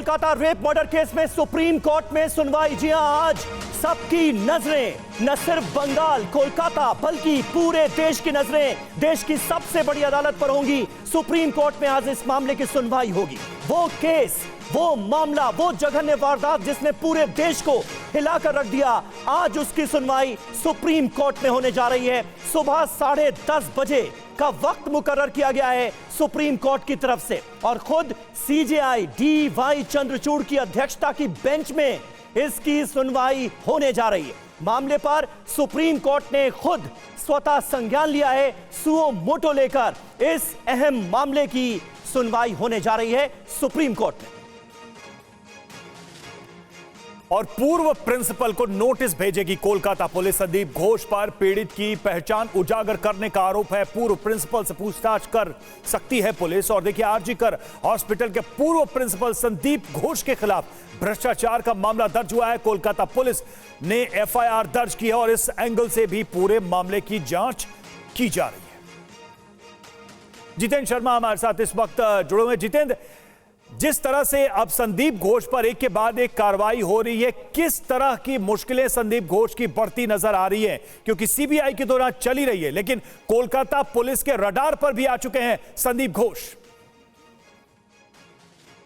Kolkata rape murder case में supreme court में सुनवाई। जी हां, आज सबकी नजरें न सिर्फ बंगाल कोलकाता बल्कि पूरे देश की नजरें देश की सबसे बड़ी अदालत पर होंगी। सुप्रीम कोर्ट में आज इस मामले की सुनवाई होगी। वो केस, वो मामला, वो जघन्य वारदात जिसने पूरे देश को हिलाकर रख दिया, आज उसकी सुनवाई सुप्रीम कोर्ट में होने जा रही है। सुबह 10:30 बजे का वक्त मुकर्रर किया गया है सुप्रीम कोर्ट की तरफ से और खुद सीजेआई डी.वाई. चंद्रचूड़ की अध्यक्षता की बेंच में इसकी सुनवाई होने जा रही है। मामले पर सुप्रीम कोर्ट ने खुद स्वतः संज्ञान लिया है। सुओ मोटो लेकर इस अहम मामले की सुनवाई होने जा रही है सुप्रीम कोर्ट में। और पूर्व प्रिंसिपल को नोटिस भेजेगी कोलकाता पुलिस। संदीप घोष पर पीड़ित की पहचान उजागर करने का आरोप है। पूर्व प्रिंसिपल से पूछताछ कर सकती है पुलिस। और देखिए, आरजीकर हॉस्पिटल के पूर्व प्रिंसिपल संदीप घोष के खिलाफ भ्रष्टाचार का मामला दर्ज हुआ है। कोलकाता पुलिस ने एफआईआर दर्ज की है और इस एंगल से भी पूरे मामले की जांच की जा रही है। जितेंद्र शर्मा हमारे साथ इस वक्त जुड़े हुए। जितेंद्र, जिस तरह से अब संदीप घोष पर एक के बाद एक कार्रवाई हो रही है, किस तरह की मुश्किलें संदीप घोष की बढ़ती नजर आ रही है? क्योंकि सीबीआई के दौरान चली रही है, लेकिन कोलकाता पुलिस के रडार पर भी आ चुके हैं संदीप घोष।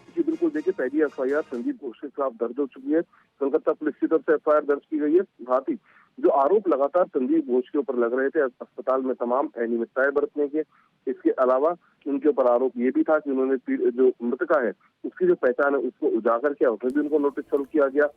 जी बिल्कुल, देखिए, पहली एफआईआर संदीप घोष के खिलाफ दर्ज हो चुकी है। कोलकाता पुलिस की तरफ से एफआईआर दर्ज की गई है। साथ ही जो आरोप लगातार संदीप घोष के ऊपर लग रहे थे अस्पताल में तमाम अनियमितताएं बरतने के, इसके अलावा उनके ऊपर आरोप ये भी था कि उन्होंने जो मृतका है उसकी जो पहचान है उसको उजागर किया, उसमें भी उनको नोटिस सर्व किया गया।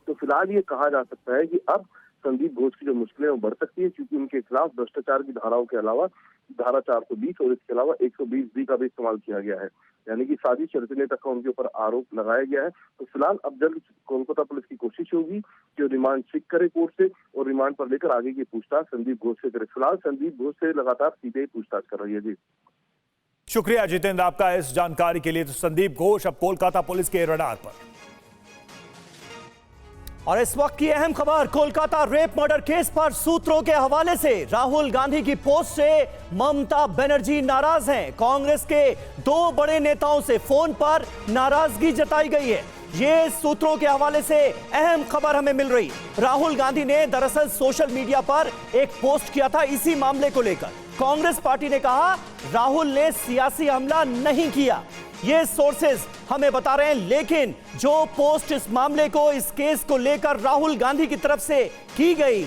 तो फिलहाल ये कहा जा सकता है कि अब संदीप घोष की जो मुश्किलें वो बढ़ सकती है, क्योंकि उनके खिलाफ भ्रष्टाचार की धाराओं के अलावा धारा 420 और इसके अलावा 120B का भी इस्तेमाल किया गया है, यानी कि साजिश रचने तक का उनके ऊपर आरोप लगाया गया है। तो फिलहाल अब जल्द कोलकाता पुलिस की कोशिश होगी कि रिमांड सीख करे कोर्ट से और रिमांड पर लेकर आगे की पूछताछ संदीप घोष से करे। फिलहाल संदीप घोष से लगातार सीबीआई पूछताछ कर रही है। जी शुक्रिया जितेंद्र आपका इस जानकारी के लिए। तो संदीप घोष अब कोलकाता पुलिस के रडार पर। और इस वक्त की अहम खबर, कोलकाता रेप मर्डर केस पर सूत्रों के हवाले से राहुल गांधी की पोस्ट से ममता बनर्जी नाराज हैं। कांग्रेस के 2 बड़े नेताओं से फोन पर नाराजगी जताई गई है। ये सूत्रों के हवाले से अहम खबर हमें मिल रही। राहुल गांधी ने दरअसल सोशल मीडिया पर एक पोस्ट किया था इसी मामले को लेकर। कांग्रेस पार्टी ने कहा राहुल ने सियासी हमला नहीं किया, ये सोर्सेज हमें बता रहे हैं। लेकिन जो पोस्ट इस मामले को, इस केस को लेकर राहुल गांधी की तरफ से की गई,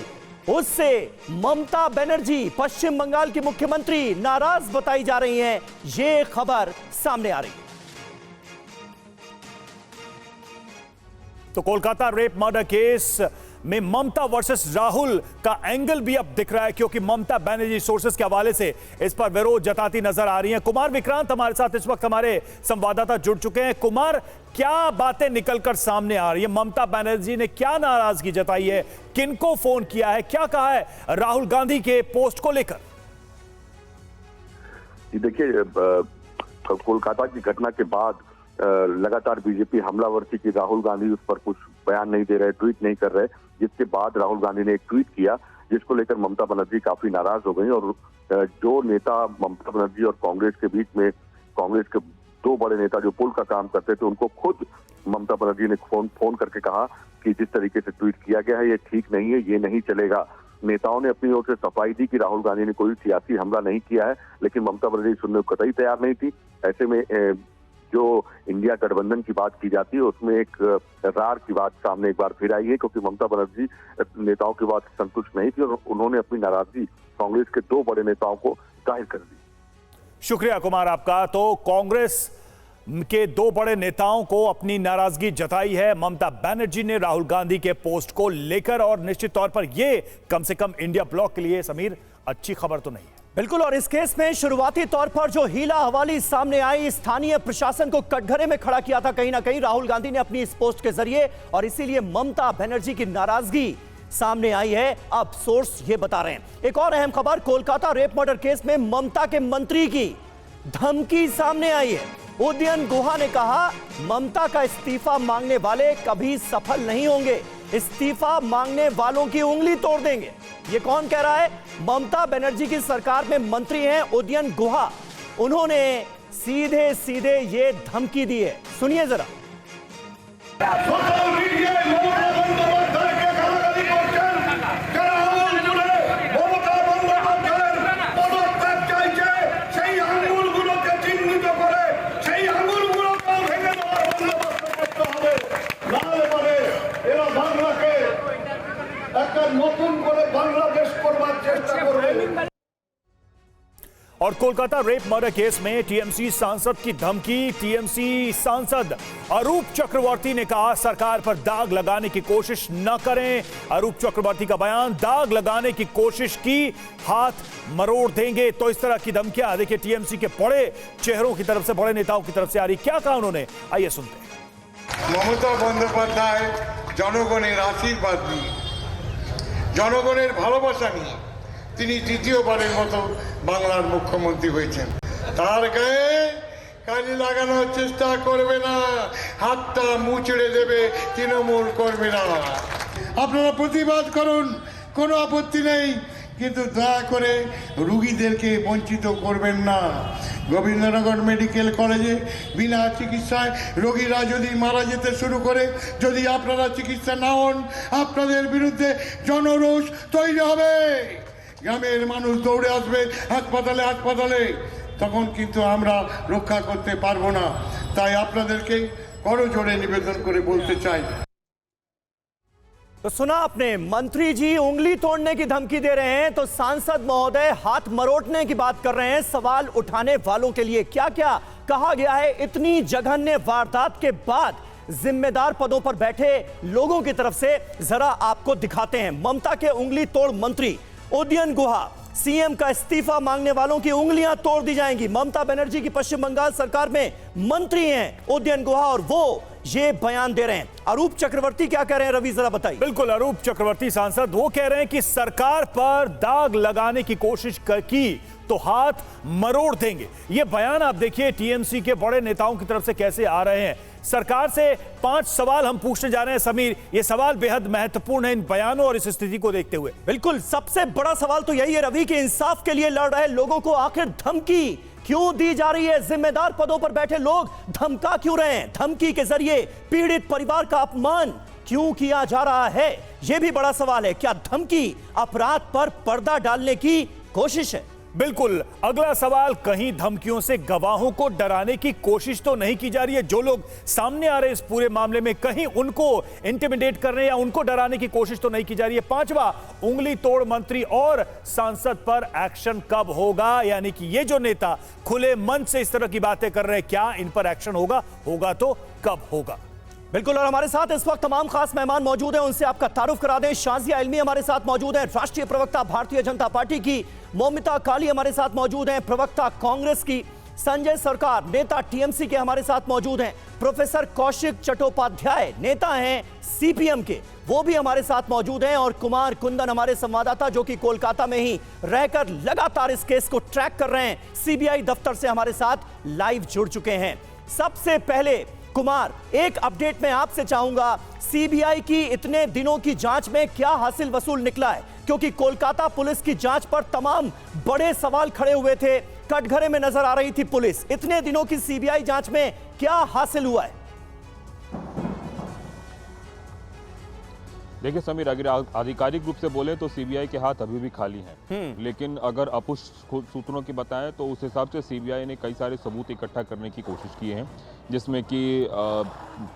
उससे ममता बनर्जी पश्चिम बंगाल की मुख्यमंत्री नाराज बताई जा रही हैं। ये खबर सामने आ रही है। तो कोलकाता रेप मर्डर केस में ममता वर्सेस राहुल का एंगल भी अब दिख रहा है, क्योंकि ममता बनर्जी सोर्सेस के हवाले से इस पर विरोध जताती नजर आ रही हैं। कुमार विक्रांत हमारे साथ इस वक्त हमारे संवाददाता जुड़ चुके हैं। कुमार, क्या बातें निकलकर सामने आ रही है? ममता बनर्जी ने क्या नाराजगी जताई है, किनको फोन किया है, क्या कहा है राहुल गांधी के पोस्ट को लेकर? देखिए, कोलकाता की घटना के बाद लगातार बीजेपी हमलावर थी कि राहुल गांधी उस पर कुछ बयान नहीं दे रहे, ट्वीट नहीं कर रहे, जिसके बाद राहुल गांधी ने एक ट्वीट किया जिसको लेकर ममता बनर्जी काफी नाराज हो गई। और जो नेता ममता बनर्जी और कांग्रेस के बीच में, कांग्रेस के 2 बड़े नेता जो पुल का काम करते थे, उनको खुद ममता बनर्जी ने फोन करके कहा कि जिस तरीके से ट्वीट किया गया है ये ठीक नहीं है, ये नहीं चलेगा। नेताओं ने अपनी ओर से सफाई दी कि राहुल गांधी ने कोई सियासी हमला नहीं किया है, लेकिन ममता बनर्जी सुनने को कतई तैयार नहीं थी। ऐसे में जो इंडिया गठबंधन की बात की जाती है उसमें एक रार की बात सामने एक बार फिर आई है, क्योंकि ममता बनर्जी नेताओं की बात संतुष्ट नहीं थी और उन्होंने अपनी नाराजगी कांग्रेस के 2 बड़े नेताओं को जाहिर कर दी। शुक्रिया कुमार आपका। तो कांग्रेस के 2 बड़े नेताओं को अपनी नाराजगी जताई है ममता बनर्जी ने राहुल गांधी के पोस्ट को लेकर, और निश्चित तौर पर यह कम से कम इंडिया ब्लॉक के लिए समीर अच्छी खबर तो नहीं है। बिल्कुल, और इस केस में शुरुआती तौर पर जो हीला हवाली सामने आई, स्थानीय प्रशासन को कटघरे में खड़ा किया था कहीं ना कहीं राहुल गांधी ने अपनी इस पोस्ट के जरिए, और इसीलिए ममता बनर्जी की नाराजगी सामने आई है। अब सोर्स ये बता रहे हैं। एक और अहम खबर, कोलकाता रेप मर्डर केस में ममता के मंत्री की धमकी सामने आई है। उदयन गुहा ने कहा ममता का इस्तीफा मांगने वाले कभी सफल नहीं होंगे, इस्तीफा मांगने वालों की उंगली तोड़ देंगे। ये कौन कह रहा है? ममता बनर्जी की सरकार में मंत्री हैं उदयन गुहा। उन्होंने सीधे सीधे ये धमकी दी है, सुनिए जरा। और कोलकाता रेप मर्डर केस में टीएमसी सांसद की धमकी। टीएमसी सांसद अरूप चक्रवर्ती ने कहा सरकार पर दाग लगाने की कोशिश न करें। अरूप चक्रवर्ती का बयान, दाग लगाने की कोशिश की हाथ मरोड़ देंगे। तो इस तरह की धमकियां देखिए टीएमसी के बड़े चेहरों की तरफ से, बड़े नेताओं की तरफ से आ रही। क्या कहा उन्होंने, आइए सुनते हैं। ममता बंदोपाध्याय জনগণের আশীর্বাদ নিয়ে, জনগণের ভালোবাসা নিয়ে তিনি দ্বিতীয়বারের মতো বাংলার মুখ্যমন্ত্রী হয়েছেন। তার গায়ে কালি লাগানোর চেষ্টা করবে না, হাতটা মুচড়ে দেবে তৃণমূল করবে না। আপনারা প্রতিবাদ করুন, কোনো আপত্তি নেই, কিন্তু দয়া করে রোগীদেরকে বঞ্চিত করবেন না। গোবিন্দনগর মেডিকেল কলেজে বিনা চিকিৎসায় রোগীরা যদি মারা যেতে শুরু করে, যদি আপনারা চিকিৎসা না হন, আপনাদের বিরুদ্ধে জনরোষ তৈরি হবে। গ্রামের মানুষ দৌড়ে আসবে হাসপাতালে হাসপাতালে, তখন কিন্তু আমরা রক্ষা করতে পারবো না। তাই আপনাদেরকে করজোড়ে নিবেদন করে বলতে চাই। तो सुना आपने, मंत्री जी उंगली तोड़ने की धमकी दे रहे हैं तो सांसद महोदय हाथ मरोड़ने की बात कर रहे हैं। सवाल उठाने वालों के लिए क्या क्या कहा गया है। इतनी जघन्य वारदात के बाद जिम्मेदार पदों पर बैठे लोगों की तरफ से जरा आपको दिखाते हैं। ममता के उंगली तोड़ मंत्री उदयन गुहा, सीएम का इस्तीफा मांगने वालों की उंगलियां तोड़ दी जाएंगी। ममता बनर्जी की पश्चिम बंगाल सरकार में मंत्री हैं उदयन गुहा और वो ये बयान दे रहे हैं। अरूप चक्रवर्ती क्या कह रहे हैं, रवि जरा बताइए। बिल्कुल, अरूप चक्रवर्ती सांसद वो कह रहे हैं कि सरकार पर दाग लगाने की कोशिश की तो हाथ मरोड़ देंगे। ये बयान आप देखिए टीएमसी के बड़े नेताओं की तरफ से कैसे आ रहे हैं। सरकार से 5 सवाल हम पूछने जा रहे हैं समीर। ये सवाल बेहद महत्वपूर्ण है इन बयानों और इस स्थिति को देखते हुए। बिल्कुल, सबसे बड़ा सवाल तो यही है रवि कि इंसाफ के लिए लड़ रहे लोगों को आखिर धमकी क्यों दी जा रही है। जिम्मेदार पदों पर बैठे लोग धमका क्यों रहे हैं। धमकी के जरिए पीड़ित परिवार का अपमान क्यों किया जा रहा है, यह भी बड़ा सवाल है। क्या धमकी अपराध पर पर्दा डालने की कोशिश है। बिल्कुल, अगला सवाल, कहीं धमकियों से गवाहों को डराने की कोशिश तो नहीं की जा रही है। जो लोग सामने आ रहे हैं इस पूरे मामले में, कहीं उनको इंटिमिडेट करने या उनको डराने की कोशिश तो नहीं की जा रही है। 5वां, उंगली तोड़ मंत्री और सांसद पर एक्शन कब होगा। यानी कि ये जो नेता खुले मन से इस तरह की बातें कर रहे हैं, क्या इन पर एक्शन होगा, होगा तो कब होगा। बिल्कुल, और हमारे साथ इस वक्त तमाम खास मेहमान मौजूद हैं, उनसे आपका तारुफ करा दें। शाजिया इल्मी हमारे साथ मौजूद हैं, राष्ट्रीय प्रवक्ता भारतीय जनता पार्टी की। मौमिता काली हमारे साथ मौजूद हैं, प्रवक्ता कांग्रेस की। संजय सरकार, नेता टीएमसी के, हमारे साथ मौजूद हैं। प्रोफेसर कौशिक चट्टोपाध्याय, नेता हैं सीपीएम के, वो भी हमारे साथ मौजूद हैं। और कुमार कुंदन, हमारे संवाददाता, जो कि कोलकाता में ही रहकर लगातार इस केस को ट्रैक कर रहे हैं, सीबीआई दफ्तर से हमारे साथ लाइव जुड़ चुके हैं। सबसे पहले कुमार, एक अपडेट मैं आपसे चाहूंगा, सीबीआई की इतने दिनों की जांच में क्या हासिल वसूल निकला है, क्योंकि कोलकाता पुलिस की जांच पर तमाम बड़े सवाल खड़े हुए थे, कटघरे में नजर आ रही थी पुलिस। इतने दिनों की सीबीआई जांच में क्या हासिल हुआ है। देखिए समीर, अगर आधिकारिक रूप से बोले तो सीबीआई के हाथ अभी भी खाली हैं, लेकिन अगर अपुष्ट सूत्रों की बताएं तो उस हिसाब से सीबीआई ने कई सारे सबूत इकट्ठा करने की कोशिश की है, जिसमें कि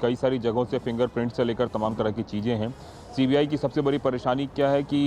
कई सारी जगहों से फिंगरप्रिंट से लेकर तमाम तरह की चीज़ें हैं। सीबीआई की सबसे बड़ी परेशानी क्या है कि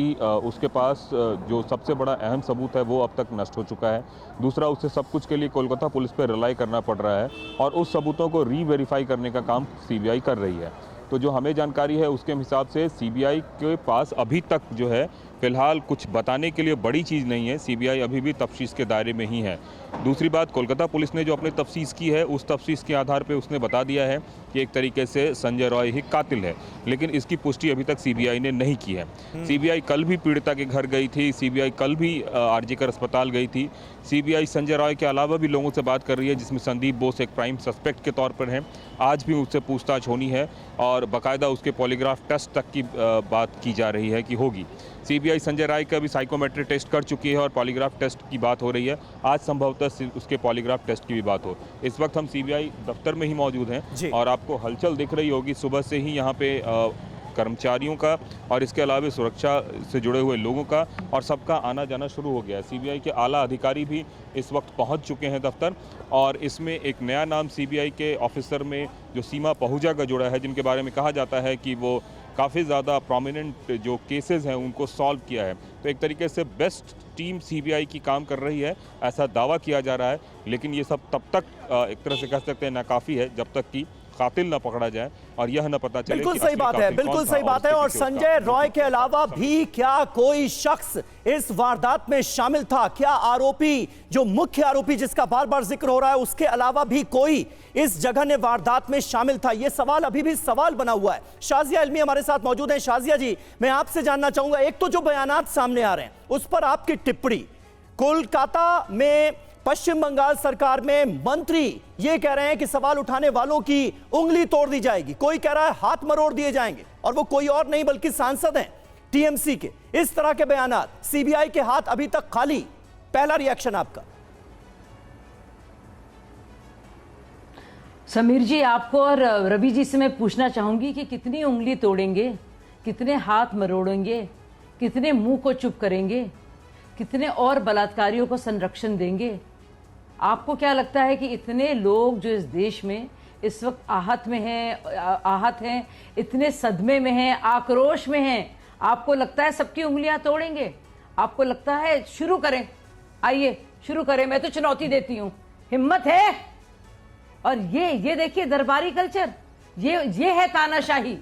उसके पास जो सबसे बड़ा अहम सबूत है वो अब तक नष्ट हो चुका है। दूसरा, उसे सब कुछ के लिए कोलकाता पुलिस पर रिलाई करना पड़ रहा है और उस सबूतों को री-वेरीफाई करने का काम सीबीआई कर रही है। तो जो हमें जानकारी है उसके हिसाब से सीबीआई के पास अभी तक जो है फिलहाल कुछ बताने के लिए बड़ी चीज़ नहीं है। सीबीआई अभी भी तफ्तीश के दायरे में ही है। दूसरी बात, कोलकाता पुलिस ने जो अपनी तफ्तीश की है उस तफ्तीश के आधार पे उसने बता दिया है कि एक तरीके से संजय रॉय ही कातिल है, लेकिन इसकी पुष्टि अभी तक सीबीआई ने नहीं की है। सीबीआई कल भी पीड़िता के घर गई थी, सीबीआई कल भी आरजीकर अस्पताल गई थी। सीबीआई संजय रॉय के अलावा भी लोगों से बात कर रही है, जिसमें संदीप बोस एक प्राइम सस्पेक्ट के तौर पर हैं। आज भी उससे पूछताछ होनी है और बाकायदा उसके पॉलीग्राफ टेस्ट तक की बात की जा रही है कि होगी। सीबीआई संजय राय का भी साइकोमेट्रिक टेस्ट कर चुकी है और पॉलीग्राफ टेस्ट की बात हो रही है। आज संभवतः उसके पॉलीग्राफ टेस्ट की भी बात हो। इस वक्त हम सीबीआई दफ्तर में ही मौजूद हैं और आपको हलचल दिख रही होगी सुबह से ही यहाँ पे कर्मचारियों का और इसके अलावा सुरक्षा से जुड़े हुए लोगों का और सबका आना जाना शुरू हो गया है। सीबीआई के आला अधिकारी भी इस वक्त पहुंच चुके हैं दफ्तर, और इसमें एक नया नाम सीबीआई के ऑफिसर में जो सीमा पहुजा का जुड़ा है, जिनके बारे में कहा जाता है कि वो काफ़ी ज़्यादा प्रोमिनेंट जो केसेस हैं उनको सॉल्व किया है। तो एक तरीके से बेस्ट टीम सीबीआई की काम कर रही है, ऐसा दावा किया जा रहा है। लेकिन ये सब तब तक एक तरह से कह सकते हैं नाकाफ़ी है जब तक कि कातिल न पकड़ा जाए और यह न पता चले। बिल्कुल सही बात है, बिल्कुल सही बात है। और संजय रॉय के अलावा भी क्या कोई शख्स इस वारदात में शामिल था? क्या आरोपी, जो मुख्य आरोपी जिसका बार बार जिक्र हो रहा है, उसके अलावा भी कोई इस जघन्य वारदात में शामिल था? यह सवाल अभी भी सवाल बना हुआ है। शाजिया इल्मी हमारे साथ मौजूद हैं। शाजिया जी, मैं आपसे जानना चाहूंगा, एक तो जो बयानात सामने आ रहे हैं उस पर आपकी टिप्पणी। कोलकाता में पश्चिम बंगाल सरकार में मंत्री ये कह रहे हैं कि सवाल उठाने वालों की उंगली तोड़ दी जाएगी, कोई कह रहा है हाथ मरोड़ दिए जाएंगे, और वो कोई और नहीं बल्कि सांसद हैं टीएमसी के। इस तरह के बयानात, सीबीआई के हाथ अभी तक खाली। पहला रिएक्शन आपका। समीर जी, आपको और रवि जी से मैं पूछना चाहूंगी कि कितनी उंगली तोड़ेंगे, कितने हाथ मरोड़ेंगे, कितने मुंह को चुप करेंगे, कितने और बलात्कारियों को संरक्षण देंगे? आपको क्या लगता है कि इतने लोग जो इस देश में इस वक्त आहत हैं, इतने सदमे में हैं, आक्रोश में हैं, आपको लगता है सबकी उंगलियां तोड़ेंगे? आपको लगता है? शुरू करें, आइए शुरू करें, मैं तो चुनौती देती हूं, हिम्मत है? और ये देखिए दरबारी कल्चर, ये है तानाशाही,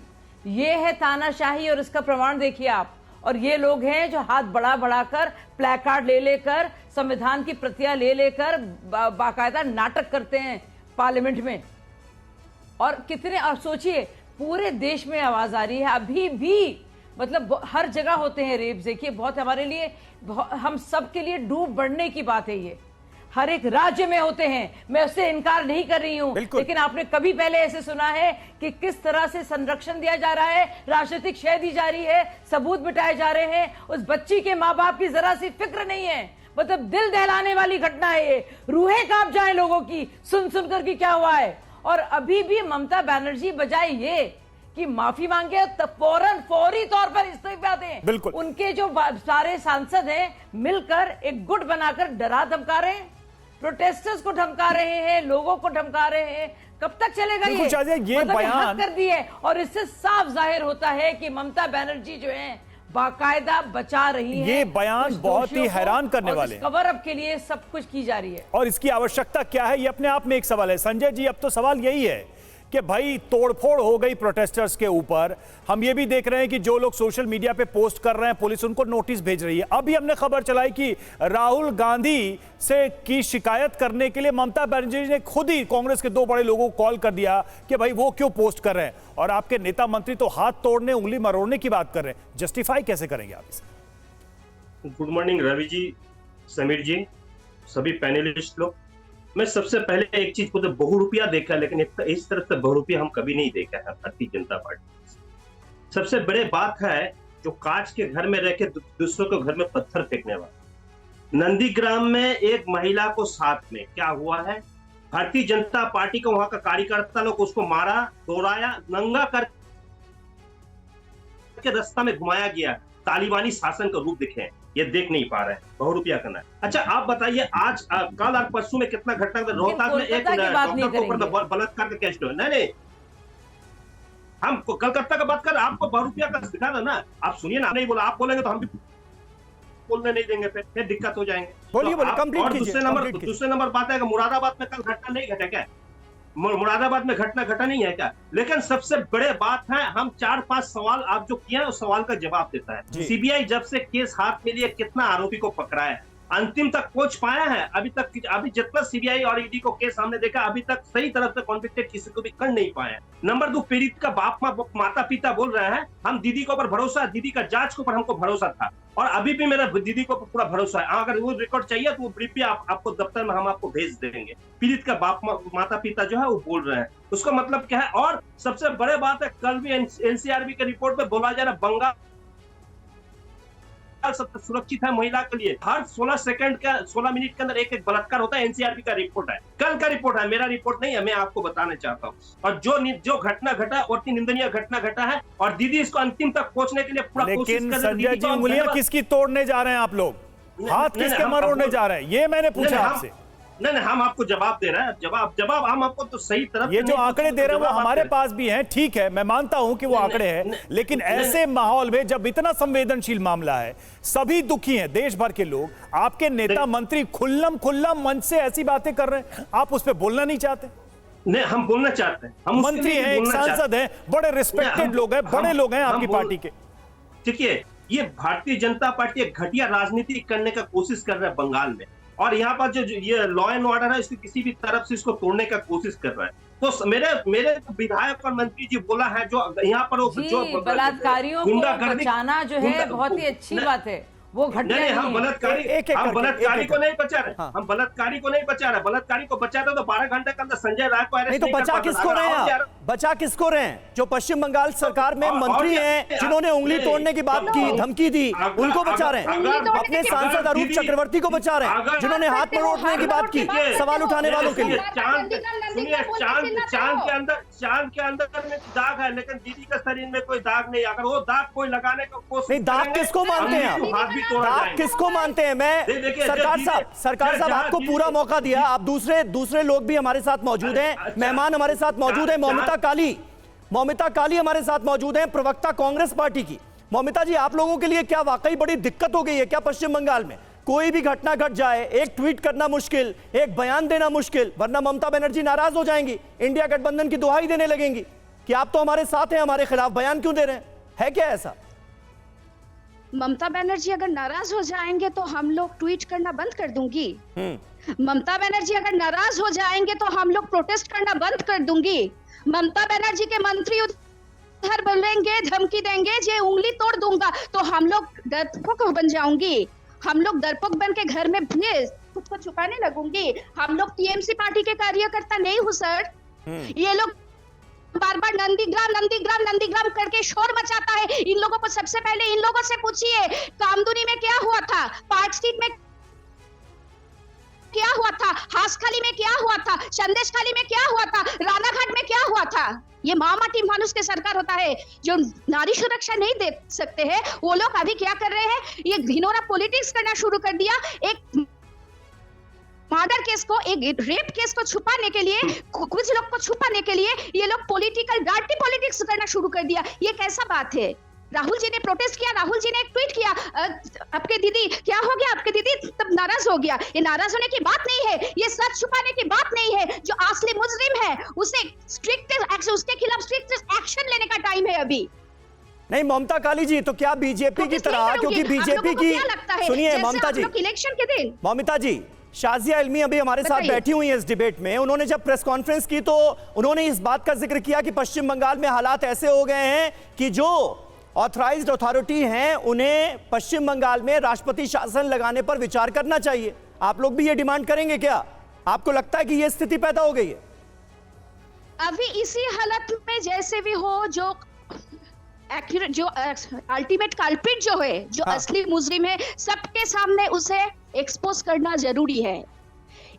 ये है तानाशाही, और इसका प्रमाण देखिए आप। और ये लोग हैं जो हाथ बढ़ा कर, प्लेकार्ड ले लेकर, संविधान की प्रतियां ले लेकर बाकायदा नाटक करते हैं पार्लियामेंट में। और कितने, आप सोचिए पूरे देश में आवाज आ रही है अभी भी, मतलब हर जगह होते हैं रेप। देखिए बहुत हमारे लिए, हम सब के लिए डूब बढ़ने की बात है ये, हर एक राज्य में होते हैं, मैं उससे इनकार नहीं कर रही हूं। लेकिन आपने कभी पहले ऐसे सुना है कि किस तरह से संरक्षण दिया जा रहा है, राजनीतिक शय दी जा रही है, सबूत मिटाए जा रहे हैं, उस बच्ची के माँ बाप की जरा सी फिक्र नहीं है। मतलब दिल दहलाने वाली घटना है ये, रूहें कांप जाए लोगों की सुन सुनकर कि क्या हुआ है। और अभी भी ममता बनर्जी बजाय ये कि माफी मांगे फौरन फौरी तौर पर इस्तीफा दें, उनके जो सारे सांसद हैं मिलकर एक गुट बनाकर डरा धमका रहे हैं, प्रोटेस्टर्स को धमका रहे हैं, लोगों को धमका रहे हैं। कब तक चलेगा ये? मतलब बयान कर दिए, और इससे साफ जाहिर होता है कि ममता बनर्जी जो है बाकायदा बचा रही है। ये बयान बहुत ही हैरान करने वाले हैं। कवर अप के लिए सब कुछ की जा रही है, और इसकी आवश्यकता क्या है, ये अपने आप में एक सवाल है। संजय जी, अब तो सवाल यही है कि भाई तोड़फोड़ हो गई प्रोटेस्टर्स के ऊपर। हम ये भी देख रहे हैं कि जो लोग सोशल मीडिया पे पोस्ट कर रहे हैं, पुलिस उनको नोटिस भेज रही है। अभी हमने खबर चलाई कि राहुल गांधी से की शिकायत करने के लिए ममता बनर्जी ने खुद ही कांग्रेस के 2 बड़े लोगों को कॉल कर दिया कि भाई वो क्यों पोस्ट कर रहे हैं, और आपके नेता मंत्री तो हाथ तोड़ने, उंगली मरोड़ने की बात कर रहे हैं। जस्टिफाई कैसे करेंगे आप इसे? गुड मॉर्निंग रवि जी, समीर जी, सभी पैनलिस्ट लोग। मैं सबसे पहले एक चीज को, तो बहुरूपिया देखा, लेकिन इस तरह से बहुरूपिया हम कभी नहीं देखा है भारतीय जनता पार्टी। सबसे बड़े बात है जो कांच के घर में रह के दूसरों के घर में पत्थर फेंकने वाला। नंदीग्राम में एक महिला को साथ में क्या हुआ है, भारतीय जनता पार्टी का वहां का कार्यकर्ता लोग उसको मारा, दौड़ाया, नंगा करके रास्ता में घुमाया गया, तालिबानी शासन का रूप दिखे, ये देख नहीं पा रहे हैं, बहुरूपिया करना है। अच्छा आप बताइए, आज कल और परसों में कितना घटना, रोहतास में एक डॉक्टर के ऊपर बलात्कार का केस हुआ। नहीं, हम कलकत्ता का बात कर, आपको बहुरूपिया का दिखा रहा ना। आप सुनिए ना, नहीं बोला, आप बोलेंगे तो हम भी बोलने नहीं देंगे, फिर दिक्कत हो जाएंगे। बोलिए, और दूसरे नंबर बात है, मुरादाबाद में कल घटना नहीं घटा क्या? मुरादाबाद में घटना घटा नहीं है क्या? लेकिन सबसे बड़े बात है, हम 4-5 सवाल आप जो किए हैं उस सवाल का जवाब देता है। सीबीआई जब से केस हाथ में लिए कितना आरोपी को पकड़ा है, अंतिम तक पहुंच पाया है अभी तक। अभी जितना सीबीआई और ईडी को केस हमने देखा, अभी तक सही तरफ से कॉन्विक्टेड किसी को भी कर नहीं पाए। नंबर 2, पीड़ित का बाप माता पिता बोल रहे हैं हम दीदी के ऊपर भरोसा, दीदी का जांच के ऊपर हमको भरोसा था और अभी भी मेरा दीदी को पूरा भरोसा है। अगर वो रिकॉर्ड चाहिए तो वो ब्रीफ भी आपको दफ्तर में हम आपको भेज देंगे। पीड़ित का बाप माता पिता जो है वो बोल रहे हैं, उसका मतलब क्या है। और सबसे बड़े बात है, कल भी एनसीआरबी के रिपोर्ट में बोला जा रहा है बंगाल सबसे सुरक्षित है महिला के लिए। हर 16 मिनट के अंदर एक बलात्कार होता है। एनसीआरबी का रिपोर्ट है, कल का रिपोर्ट है, मेरा रिपोर्ट नहीं है, मैं आपको बताना चाहता हूँ। और जो घटना घटा अति निंदनीय घटना घटा है और दीदी इसको अंतिम तक पहुंचने के लिए पूरा कोशिश कर रही है। संजय जी, उंगलियां किसकी तोड़ने जा रहे हैं आप लोग? हाथ किसके मरोड़ने जा रहे हैं? ये मैंने पूछा आपसे। नहीं, हम आपको जवाब दे रहे हैं। जवाब हम आपको तो सही तरफ। ये जो आंकड़े दे रहे हैं वो हमारे पास भी हैं, ठीक है, मैं मानता हूं कि वो आंकड़े हैं, लेकिन ऐसे माहौल में जब इतना संवेदनशील मामला है, सभी दुखी हैं, देश भर के लोग, आपके नेता मंत्री खुल्लम मंच से ऐसी बातें कर रहे हैं, आप उस पर बोलना नहीं चाहते? नहीं, हम बोलना चाहते हैं। हम मंत्री हैं, एक सांसद हैं, बड़े रिस्पेक्टेड लोग हैं, बड़े लोग हैं आपकी पार्टी के। देखिए, ये भारतीय जनता पार्टी एक घटिया राजनीति करने का कोशिश कर रहा है बंगाल में, और यहाँ पर जो ये लॉ एंड ऑर्डर है इसको किसी भी तरफ से इसको तोड़ने का कोशिश कर रहा है। तो मेरे विधायक और मंत्री जी बोला है जो यहाँ पर जो बलात्कारियों को बचाना जो है बहुत ही अच्छी बात है, वो घटना नहीं। हम बलात्कारी को नहीं बचा रहे, हम बलात्कारी को नहीं बचा रहे। बलात्कारी को बचाते तो 12 घंटे के अंदर संजय राय को अरेस्ट नहीं। तो बचा किसको रहे हैं? बचा किसको रहे हैं? जो पश्चिम बंगाल सरकार में मंत्री हैं, जिन्होंने उंगली तोड़ने की बात की, धमकी दी, उनको बचा रहे हैं। अपने सांसद अरूप चक्रवर्ती को बचा रहे हैं, जिन्होंने हाथ मरोड़ने की बात की, सवाल उठाने वालों के लिए। चांद के अंदर में दाग है, लेकिन दीदी के शरीर में कोई दाग नहीं। अगर वो दाग कोई लगाने को कोशिश नहीं, दाग किसको मानते हैं आप? दाग किसको मानते हैं? मैं सरकार साहब आपको पूरा मौका दिया। आप दूसरे लोग भी हमारे साथ मौजूद हैं, मेहमान हमारे साथ मौजूद हैं। मौमिता काली हमारे साथ मौजूद हैं, प्रवक्ता कांग्रेस पार्टी की। मौमिता जी, आप लोगों के लिए क्या वाकई बड़ी दिक्कत हो गई है क्या पश्चिम बंगाल में? कोई भी घटना घट जाए, एक ट्वीट करना मुश्किल, एक बयान देना मुश्किल, वरना ममता बनर्जी नाराज हो जाएंगी, इंडिया गठबंधन की दुहाई देने लगेंगी कि आप तो हमारे साथ हैं, हमारे खिलाफ बयान क्यों दे रहे हैं? है क्या ऐसा? ममता बनर्जी अगर नाराज हो जाएंगे तो हम लोग ट्वीट करना बंद कर दूंगी। ममता बनर्जी अगर नाराज हो जाएंगे तो हम लोग प्रोटेस्ट करना बंद कर दूंगी। ममता बनर्जी के मंत्री उधर बोलेंगे, धमकी देंगे, जे उंगली तोड़ दूंगा, तो हम लोग डरपोक बन जाऊंगी। हम लोग डरपोक बन के घर में खुद को छुपाने लगूंगी। हम लोग टीएमसी पार्टी के कार्यकर्ता नहीं हूँ सर। ये लोग बार बार नंदीग्राम करके शोर मचाता है। इन लोगों को सबसे पहले इन लोगों से पूछिए, कामदुनी में क्या हुआ था, पार्क स्ट्रीट में क्या हुआ था, हासखाली में क्या हुआ था, संदेशखाली में क्या हुआ था, रानाघाट में क्या हुआ था। ये माटी मानुष के सरकार होता है जो नारी सुरक्षा नहीं दे सकते हैं। वो लोग अभी क्या कर रहे हैं, ये घिनौना पॉलिटिक्स करना शुरू कर दिया। एक मर्डर केस को, एक रेप केस को छुपाने के लिए, कुछ लोग को छुपाने के लिए ये लोग पॉलिटिकल डार्टी पॉलिटिक्स करना शुरू कर दिया। ये कैसा बात है? राहुल जी ने प्रोटेस्ट किया, राहुल जी ने एक ट्वीट किया, आपके दीदी क्या हो गया, आपके दीदी तब नाराज हो गया। ये नाराज होने की बात नहीं है, ये सच छुपाने की बात नहीं है। जो असली मुजरिम है उसे स्ट्रिक्ट एक्शन, उसके खिलाफ स्ट्रिक्ट एक्शन लेने का टाइम है अभी। नहीं ममता काली जी, तो क्या बीजेपी की तरह, क्योंकि बीजेपी की, सुनिए ममता जी, इलेक्शन के दिन ममता जी, शाजिया इल्मी अभी हमारे साथ बैठी हुई हैं इस डिबेट में। उन्होंने जब प्रेस कॉन्फ्रेंस की तो उन्होंने इस बात का जिक्र किया कि पश्चिम बंगाल में हालात ऐसे हो गए हैं कि जो ऑथराइज्ड अथॉरिटी हैं उन्हें पश्चिम बंगाल में राष्ट्रपति शासन लगाने पर विचार करना चाहिए। आप लोग भी ये डिमांड करेंगे क्या? आपको लगता है कि ये स्थिति पैदा हो गई है? अभी इसी हालत में जैसे भी हो, जो अल्टीमेट कल्प्रिट जो है, जो असली मुजरिम है, सबके सामने उसे एक्सपोज करना जरूरी है।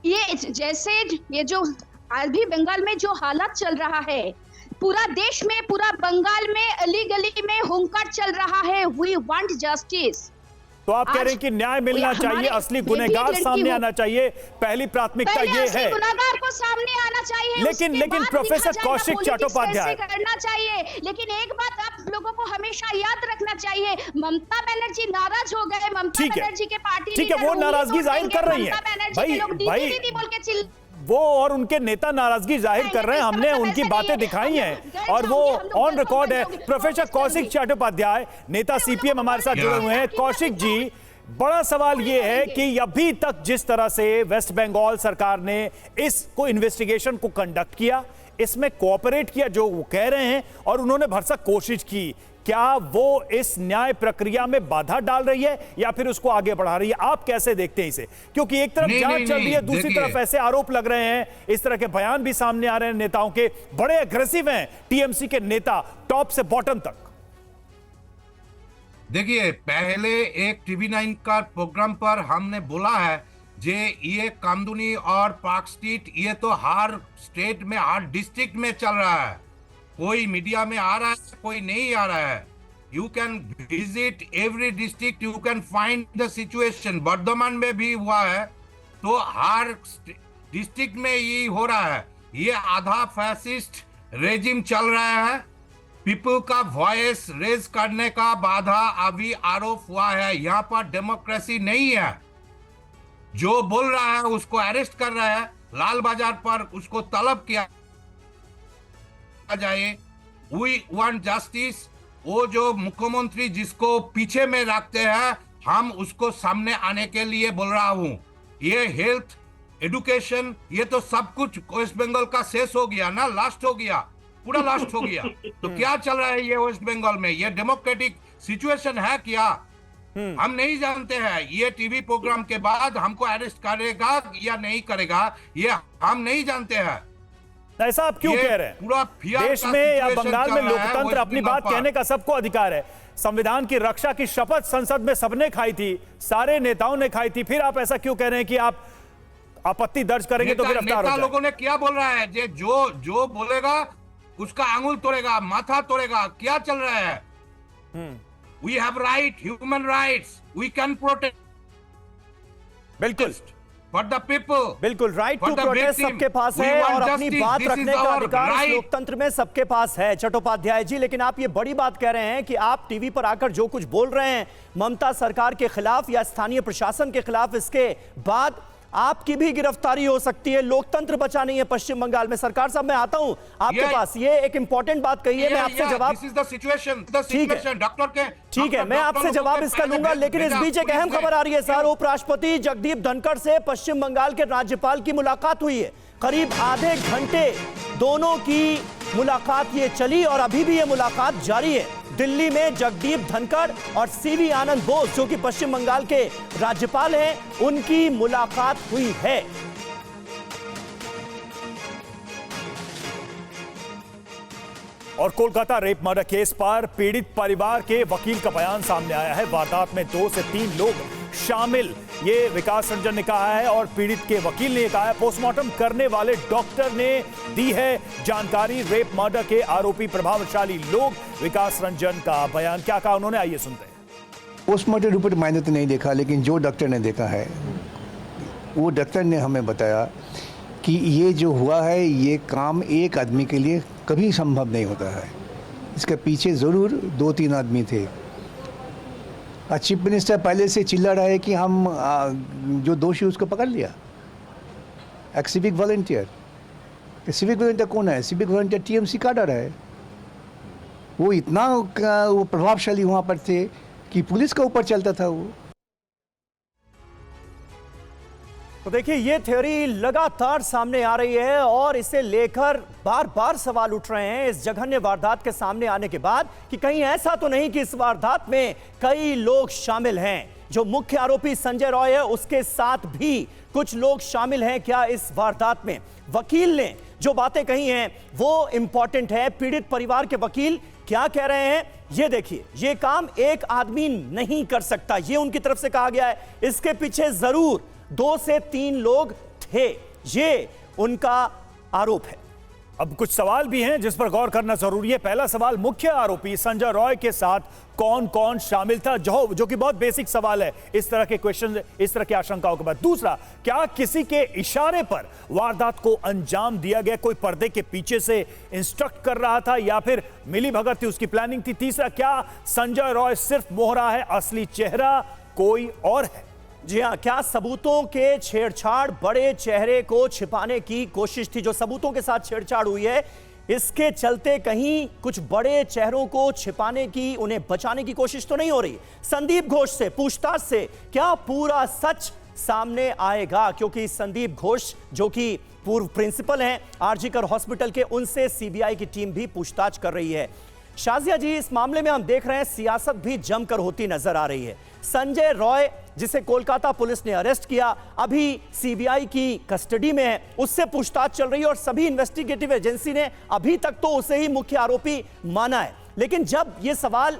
ये जैसे ये जो अभी बंगाल में जो हालात चल रहा है, पूरा देश में, पूरा बंगाल में, अली गली में हुंकार चल रहा है, वी वांट जस्टिस। तो आप कह रहे हैं कि न्याय मिलना चाहिए, असली गुनहगार सामने आना चाहिए, पहली प्राथमिकता ये है। गुनहगार को सामने आना चाहिए, लेकिन प्रोफेसर कौशिक चट्टोपाध्याय करना चाहिए। लेकिन एक बात आप लोगों को हमेशा याद रखना चाहिए, ममता बनर्जी नाराज हो गए, ममता बनर्जी के पार्टी, ठीक है, वो नाराजगी जाहिर कर रही है भाई, वो और उनके नेता नाराजगी जाहिर कर रहे हैं, हमने उनकी बातें दिखाई हैं और वो ऑन रिकॉर्ड है। प्रोफेसर कौशिक चट्टोपाध्याय, नेता सीपीएम, हमारे साथ जुड़े हुए हैं। कौशिक जी, बड़ा सवाल यह है कि अभी तक जिस तरह से वेस्ट बंगाल सरकार ने इसको इन्वेस्टिगेशन को कंडक्ट किया, इसमें कोऑपरेट किया जो वो कह रहे हैं, और उन्होंने भरसक कोशिश की, क्या वो इस न्याय प्रक्रिया में बाधा डाल रही है या फिर उसको आगे बढ़ा रही है? आप कैसे देखते हैं इसे? क्योंकि एक तरफ जांच चल रही है, दूसरी तरफ ऐसे आरोप लग रहे हैं, इस तरह के बयान भी सामने आ रहे हैं नेताओं के, बड़े अग्रेसिव हैं टीएमसी के नेता टॉप से बॉटम तक। देखिए, पहले एक TV9 का प्रोग्राम पर हमने बोला है जे ये कामदुनी और पार्क स्ट्रीट ये तो हर स्टेट में, हर डिस्ट्रिक्ट में चल रहा है। कोई मीडिया में आ रहा है, कोई नहीं आ रहा है। You can visit every district, you can find the situation. Bardhaman में भी हुआ है, तो हर डिस्ट्रिक्ट में ये हो रहा है। ये आधा फैसिस्ट रेजिम चल रहा है। पीपल का वॉइस रेज करने का बाधा अभी आरोप हुआ है। यहाँ पर डेमोक्रेसी नहीं है। जो बोल रहा है उसको अरेस्ट कर रहा है, लाल बाजार पर उसको तलब किया जाए। We want justice. वो जो मुख्यमंत्री जिसको पीछे में रखते हैं, हम उसको सामने आने के लिए बोल रहा हूं। ये हेल्थ, एजुकेशन, ये तो सब कुछ वेस्ट बंगाल का शेष हो गया ना, लास्ट हो गया, पूरा लास्ट हो गया। तो क्या चल रहा है ये वेस्ट बंगाल में? ये डेमोक्रेटिक सिचुएशन है क्या? हम नहीं जानते हैं। ये टीवी प्रोग्राम के बाद हमको अरेस्ट करेगा या नहीं करेगा, ये हम नहीं जानते हैं। ऐसा आप क्यों कह रहे हैं? देश में या बंगाल में लोकतंत्र, अपनी बात कहने का सबको अधिकार है। संविधान की रक्षा की शपथ संसद में सबने खाई थी, सारे नेताओं ने खाई थी, फिर आप ऐसा क्यों कह रहे हैं कि आप आपत्ति दर्ज करेंगे तो गिरफ्तार हो जाएंगे? लोगों ने क्या बोल रहा है, जो बोलेगा उसका आंगुल तोड़ेगा, माथा तोड़ेगा। क्या चल रहा है? We have right, human rights. We can protest. बिल्कुल, for the people. बिल्कुल, राइट टू प्रोटेस्ट सबके पास है और अपनी बात रखने का अधिकार इस लोकतंत्र में सबके पास है। चट्टोपाध्याय जी, लेकिन आप ये बड़ी बात कह रहे हैं कि आप टीवी पर आकर जो कुछ बोल रहे हैं ममता सरकार के खिलाफ या स्थानीय प्रशासन के खिलाफ, इसके बाद आपकी भी गिरफ्तारी हो सकती है। लोकतंत्र बचा नहीं है पश्चिम बंगाल में। सरकार साहब, मैं आता हूं आपके पास, ये एक इंपॉर्टेंट बात कही है, मैं आपसे जवाब, ठीक है, मैं आपसे जवाब इसका लूंगा, लेकिन इस बीच एक अहम खबर आ रही है सर। उपराष्ट्रपति जगदीप धनखड़ से पश्चिम बंगाल के राज्यपाल की मुलाकात हुई है। करीब आधे घंटे दोनों की मुलाकात ये चली और अभी भी ये मुलाकात जारी है। दिल्ली में जगदीप धनखड़ और सीवी आनंद बोस, जो कि पश्चिम बंगाल के राज्यपाल हैं, उनकी मुलाकात हुई है। और कोलकाता रेप मर्डर केस पर पीड़ित परिवार के वकील का बयान सामने आया है। वारदात में 2 से 3 लोग शामिल, ये विकास रंजन ने कहा है और पीड़ित के वकील ने कहा है। पोस्टमार्टम करने वाले डॉक्टर ने दी है जानकारी। रेप मर्डर के आरोपी प्रभावशाली लोग, विकास रंजन का बयान, क्या कहा उन्होंने, आइए सुनते हैं। पोस्टमार्टम रिपोर्ट मैंने तो नहीं देखा, लेकिन जो डॉक्टर ने देखा है वो डॉक्टर ने हमें बताया कि ये जो हुआ है, ये काम एक आदमी के लिए कभी संभव नहीं होता है। इसके पीछे ज़रूर 2-3 आदमी थे। चीफ मिनिस्टर पहले से चिल्ला रहा है कि हम जो दोषी उसको पकड़ लिया। एक सिविक वॉलंटियर, सिविक वॉलंटियर कौन है? सिविक वॉलंटियर टीएमसी कैडर है। वो इतना वो प्रभावशाली वहाँ पर थे कि पुलिस के ऊपर चलता था वो। तो देखिए, ये थ्योरी लगातार सामने आ रही है और इसे लेकर बार बार सवाल उठ रहे हैं इस जघन्य वारदात के सामने आने के बाद कि कहीं ऐसा तो नहीं कि इस वारदात में कई लोग शामिल हैं। जो मुख्य आरोपी संजय रॉय है, उसके साथ भी कुछ लोग शामिल हैं क्या इस वारदात में? वकील ने जो बातें कही हैं वो इंपॉर्टेंट है। पीड़ित परिवार के वकील क्या कह रहे हैं ये देखिए। ये काम एक आदमी नहीं कर सकता, ये उनकी तरफ से कहा गया है। इसके पीछे जरूर 2 से 3 लोग थे, ये उनका आरोप है। अब कुछ सवाल भी हैं जिस पर गौर करना जरूरी है। पहला सवाल, मुख्य आरोपी संजय रॉय के साथ कौन कौन शामिल था, जो कि बहुत बेसिक सवाल है इस तरह के क्वेश्चन, इस तरह की आशंकाओं के बाद। दूसरा, क्या किसी के इशारे पर वारदात को अंजाम दिया गया? कोई पर्दे के पीछे से इंस्ट्रक्ट कर रहा था या फिर मिली भगत थी, उसकी प्लानिंग थी? तीसरा, क्या संजय रॉय सिर्फ मोहरा है, असली चेहरा कोई और है? जी हां, क्या सबूतों के छेड़छाड़, बड़े चेहरे को छिपाने की कोशिश थी? जो सबूतों के साथ छेड़छाड़ हुई है, इसके चलते कहीं कुछ बड़े चेहरों को छिपाने की, उन्हें बचाने की कोशिश तो नहीं हो रही? संदीप घोष से पूछताछ से क्या पूरा सच सामने आएगा? क्योंकि संदीप घोष जो कि पूर्व प्रिंसिपल हैं आरजीकर हॉस्पिटल के, उनसे सीबीआई की टीम भी पूछताछ कर रही है। शाजिया जी, इस मामले में हम देख रहे हैं सियासत भी जमकर होती नजर आ रही है। संजय रॉय, जिसे कोलकाता पुलिस ने अरेस्ट किया, अभी सीबीआई की कस्टडी में है, उससे पूछताछ चल रही है और सभी इन्वेस्टिगेटिव एजेंसी ने अभी तक तो उसे ही मुख्य आरोपी माना है। लेकिन जब ये सवाल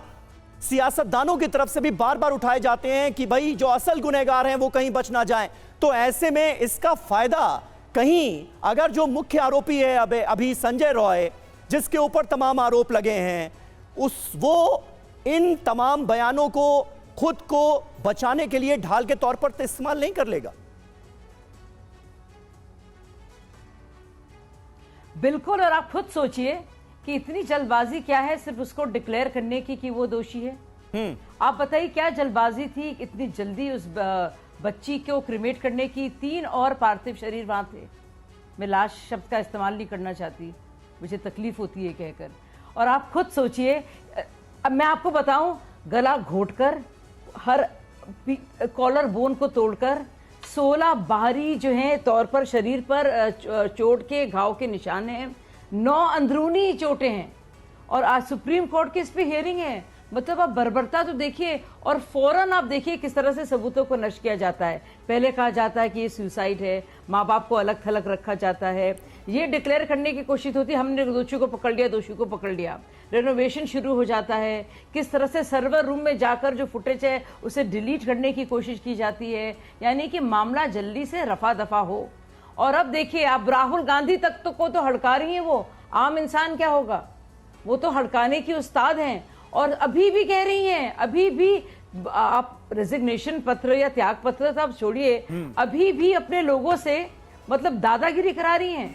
सियासतदानों की तरफ से भी बार बार उठाए जाते हैं कि भाई जो असल गुनहगार हैं वो कहीं बच ना जाएं, तो ऐसे में इसका फायदा कहीं अगर जो मुख्य आरोपी है अभी संजय रॉय, जिसके ऊपर तमाम आरोप लगे हैं, वो इन तमाम बयानों को खुद को बचाने के लिए ढाल के तौर पर तो इस्तेमाल नहीं कर लेगा? बिल्कुल। और आप खुद सोचिए कि इतनी जल्दबाजी क्या है सिर्फ उसको डिक्लेयर करने की कि वो दोषी है। आप बताइए क्या जल्दबाजी थी इतनी जल्दी उस बच्ची को क्रिमेट करने की? 3 और पार्थिव शरीर वहां थे। मैं लाश शब्द का इस्तेमाल नहीं करना चाहती, मुझे तकलीफ होती है कहकर। और आप खुद सोचिए, अब मैं आपको बताऊं, गला घोटकर, हर कॉलर बोन को तोड़कर, 16 बाहरी जो हैं तौर पर शरीर पर चोट के घाव के निशान हैं, 9 अंदरूनी चोटें हैं। और आज सुप्रीम कोर्ट की इस पे हियरिंग है। मतलब आप बर्बरता तो देखिए, और फौरन आप देखिए किस तरह से सबूतों को नष्ट किया जाता है। पहले कहा जाता है कि ये सुसाइड है, माँ बाप को अलग थलग रखा जाता है, ये डिक्लेयर करने की कोशिश होती है, हमने दोषी को पकड़ लिया, दोषी को पकड़ लिया। रेनोवेशन शुरू हो जाता है, किस तरह से सर्वर रूम में जाकर जो फुटेज है उसे डिलीट करने की कोशिश की जाती है, यानी कि मामला जल्दी से रफा दफा हो। और अब देखिए, आप राहुल गांधी तक को तो हड़का रही हैं, वो आम इंसान क्या होगा? वो तो हड़काने की उस्ताद हैं। और अभी भी कह रही हैं, अभी भी आप रेजिग्नेशन पत्र या त्याग पत्र तो आप छोड़िए, अभी भी अपने लोगों से मतलब दादागिरी करा रही हैं।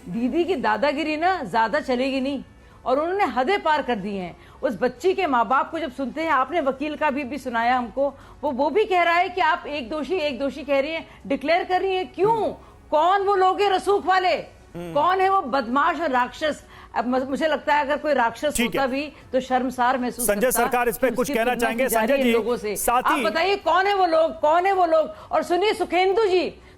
दीदी की दादागिरी ना ज्यादा चलेगी नहीं, और उन्होंने हदें पार कर दी हैं। उस बच्ची के माँ बाप को जब सुनते हैं, आपने वकील का भी सुनाया हमको, वो भी कह रहा है कि आप एक दोषी कह रही हैं, डिक्लेयर कर रही हैं। क्यों? कौन वो लोग हैं रसूख वाले? कौन है वो बदमाश और राक्षस? अब मुझे लगता है अगर कोई राक्षस होता भी तो शर्मसार महसूस संजय सरकार इस पे कुछ कहना चाहेंगे? संजय जी, लोगों से साथ ही आप बताइए कौन है वो लोग, कौन है वो लोग? और सुनिए,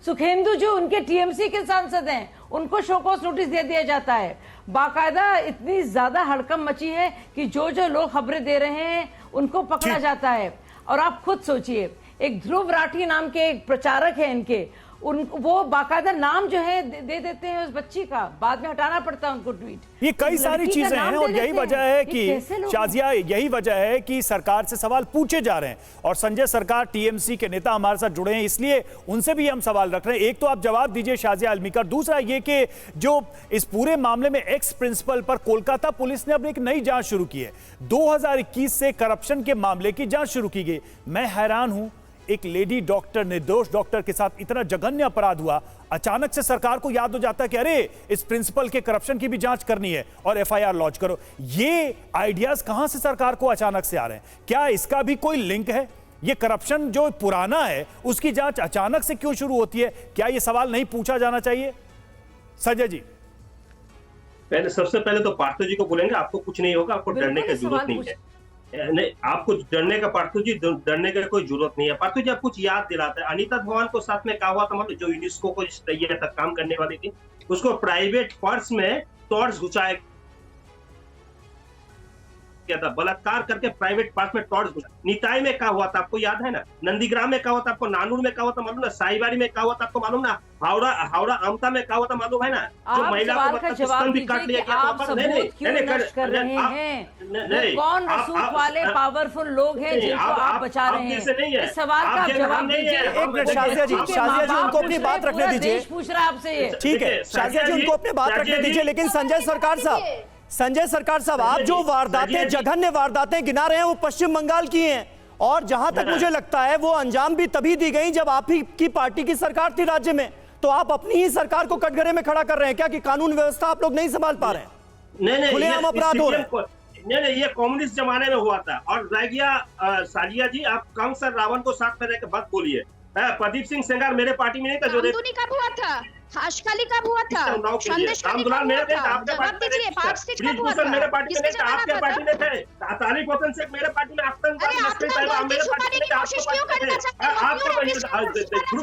सुखेंदु जो उनके टीएमसी के सांसद हैं, उनको शोकॉज नोटिस दे दिया जाता है। बाकायदा इतनी ज्यादा हड़कम मची है कि जो लोग खबरें दे रहे हैं उनको पकड़ा जाता है। और आप खुद सोचिए, एक ध्रुव राठी नाम के एक प्रचारक है इनके, वो बाकायदा नाम जो है दे देते हैं उस बच्ची का, बाद में हटाना पड़ता है उनको ट्वीट। ये कई सारी चीजें हैं और यही वजह है कि शाजिया, यही वजह है कि सरकार से सवाल पूछे जा रहे हैं। और संजय सरकार, टीएमसी के नेता हमारे साथ जुड़े हैं, इसलिए उनसे भी हम सवाल रख रहे हैं। एक तो आप जवाब दीजिए शाजिया अल्मीकर, दूसरा ये कि जो इस पूरे मामले में एक्स प्रिंसिपल पर कोलकाता पुलिस ने अपनी एक नई जांच शुरू की है। 2021 से करप्शन के मामले की जांच शुरू की गई। मैं हैरान हूं, एक लेडी डॉक्टर, निर्दोष डॉक्टर के साथ इतना जघन्य अपराध हुआ, अचानक से सरकार को याद हो जाता है कि अरे इस प्रिंसिपल के करप्शन की भी जांच करनी है और एफआईआर लॉन्च करो। ये आइडियाज कहां से सरकार को अचानक से आ रहे हैं? क्या इसका भी कोई लिंक है? ये करप्शन जो पुराना है उसकी जांच अचानक से क्यों शुरू होती है? क्या ये सवाल नहीं पूछा जाना चाहिए? संजय जी, सबसे पहले तो पार्थो जी को बोलेंगे, आपको कुछ नहीं होगा, आपको डरने की जरूरत नहीं है। नहीं, आपको डरने का, पार्थो जी डरने का कोई जरूरत नहीं है। पार्थो जी, आप कुछ याद दिलाते हैं, अनीता धवन को साथ में कहा हुआ था, मतलब जो यूनेस्को को तैयार तक काम करने वाली थी, उसको प्राइवेट पर्स में टॉर्च घुसाया किया था, बलात्कार करके प्राइवेट पार्ट में टॉर्च घुसा। निताई में क्या हुआ था आपको याद है ना, नंदीग्राम में क्या हुआ था आपको, नानूर में क्या हुआ था मालूम ना, साईबारी में क्या हुआ था आपको मालूम ना, हावड़ा अमता में क्या हुआ था मालूम है ना, जो महिला को मतलब स्तन भी काट लिया गया था। कौन रसूख वाले पावरफुल लोग हैं जिनको आप बचा रहे हैं? इस सवाल का जवाब दीजिए। शाजिया जी उनको अपनी बात रखने दीजिए। पूछ रहा है आपसे ये, ठीक है शाजिया जी, उनको अपनी बात रखने दीजिए। लेकिन संजय सरकार साहब, आप जो वारदातें, जघन्य वारदातें गिना रहे हैं वो पश्चिम बंगाल की हैं, और जहां तक मुझे लगता है वो अंजाम भी तभी दी गई जब आप ही की पार्टी की सरकार थी राज्य में। तो आप अपनी ही सरकार को कटघरे में खड़ा कर रहे हैं क्या कि कानून व्यवस्था आप लोग नहीं संभाल पा रहे हैं? नहीं, खुलेआम अपराध हो रहे हैं। नहीं, ये कम्युनिस्ट जमाने में हुआ था। और रह गया साजिया जी, आप कंस और रावण को साथ में रहकर बात बोलिए। प्रदीप सिंह सेंगार मेरे पार्टी में नहीं था, जो कब हुआ था? हाशखाली कब हुआ था? संदेश खाली कब हुआ था? जवाब दीजिए, पार्क स्ट्रीट कब हुआ था? मेरे पार्टी में आपके पार्टी में थे, तारिक वतन शेख मेरे पार्टी में अरे आप लोग गलती छुपाने की कोशिश क्यों करना चाहते हो? क्यों रेपिस्ट को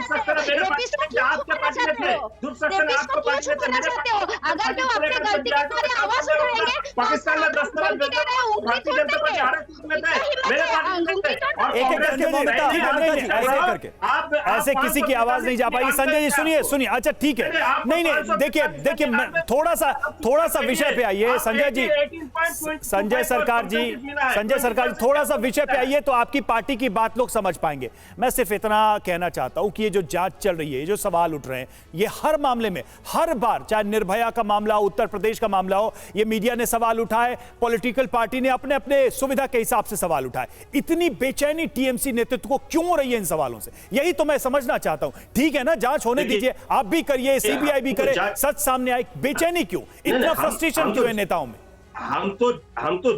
छुपाना चाहते हो? रेपिस्ट को क्यों छुपाना चाहते हो? रेपिस्ट को क्यों छुपाना चाहते हो? अगर वो अपनी गलती के बारे आवाज उठाएंगे, पाकिस्तान में 10 साल गलती कर रहे हैं, उंगली तोड़ देंगे। ऐसे किसी की आवाज नहीं जा पाएगी। संजय जी सुनिए, अच्छा ठीक है, नहीं देखिए थोड़ा सा विषय पे आइए। संजय सरकार जी थोड़ा सा विषय पे आइए तो आपकी पार्टी की बात लोग समझ पाएंगे। मैं सिर्फ इतना कहना चाहता हूं कि ये जो जांच चल रही है, ये जो सवाल उठ रहे हैं, ये हर मामले में, हर बार, चाहे निर्भया का मामला, उत्तर प्रदेश का मामला हो, ये मीडिया ने सवाल उठाए, पॉलिटिकल पार्टी ने अपने अपने सुविधा के हिसाब से सवाल उठाए। इतनी बेचैनी टीएमसी नेतृत्व को क्यों हो रही है इन सवालों से? यही तो मैं समझना चाहता हूं। ठीक है ना, जांच होने दीजिए, आप भी करिए, सीबीआई भी करे, सच सामने आए। बेचैनी क्यों, इतना फ्रस्ट्रेशन क्यों है नेताओं में? हम तो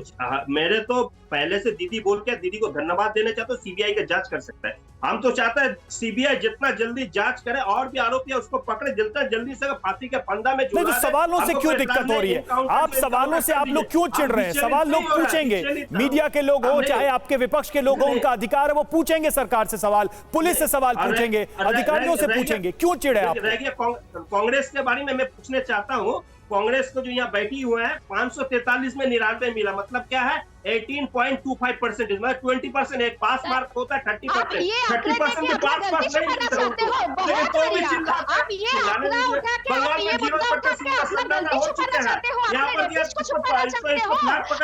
मेरे तो पहले से दीदी बोल के दीदी को धन्यवाद देना चाहते हो। सीबीआई का जांच कर सकता है। हम तो चाहते हैं सीबीआई जितना जल्दी जांच करे और भी आरोपी है उसको पकड़े, जितना जल्दी से फांसी के फंदा में नहीं, तो सवालों से क्यों दिक्कत हो रही है? आप सवालों से आप लोग क्यों चिढ़ रहे हैं? सवाल लोग पूछेंगे, मीडिया के लोग हो चाहे आपके विपक्ष के लोग हो, उनका अधिकार है, वो पूछेंगे सरकार से सवाल, पुलिस से सवाल पूछेंगे, अधिकारियों से पूछेंगे। क्यों चिढ़े आप? कांग्रेस के बारे में मैं पूछना चाहता हूँ। कांग्रेस को जो यहाँ बैठी हुए हैं 543 में 99 मिला, मतलब क्या है 18.25%, मतलब 20%। एक पास मार्क होता है 30%, 30% के पास नहीं मिलता उनको। लेकिन तो भी आप ये आंकड़ा उठा के आप ये मतलब करके अपना गलती छुपाना चाहते हो, अपने रेपिस्ट को छुपाना चाहते हो।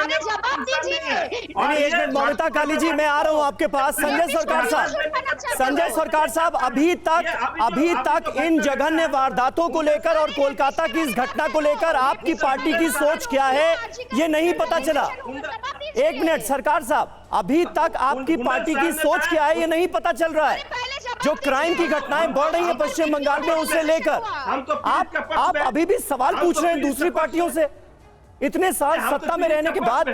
अरे जवाब दीजिए। ममता काली जी, मैं आ रहा हूं आपके पास। संजय सरकार साहब, अभी तक इन जघन्य वारदातों को लेकर और कोलकाता की इस घटना को लेकर आपकी पार्टी की सोच क्या है, ये नहीं पता चला। एक मिनट सरकार साहब, अभी तक आपकी पार्टी की सोच क्या है ये नहीं पता चल रहा है। जो क्राइम की घटनाएं बढ़ रही हैं पश्चिम बंगाल में, उसे लेकर आप अभी भी सवाल पूछ रहे हैं दूसरी पार्टियों से, इतने साल सत्ता में रहने के बाद।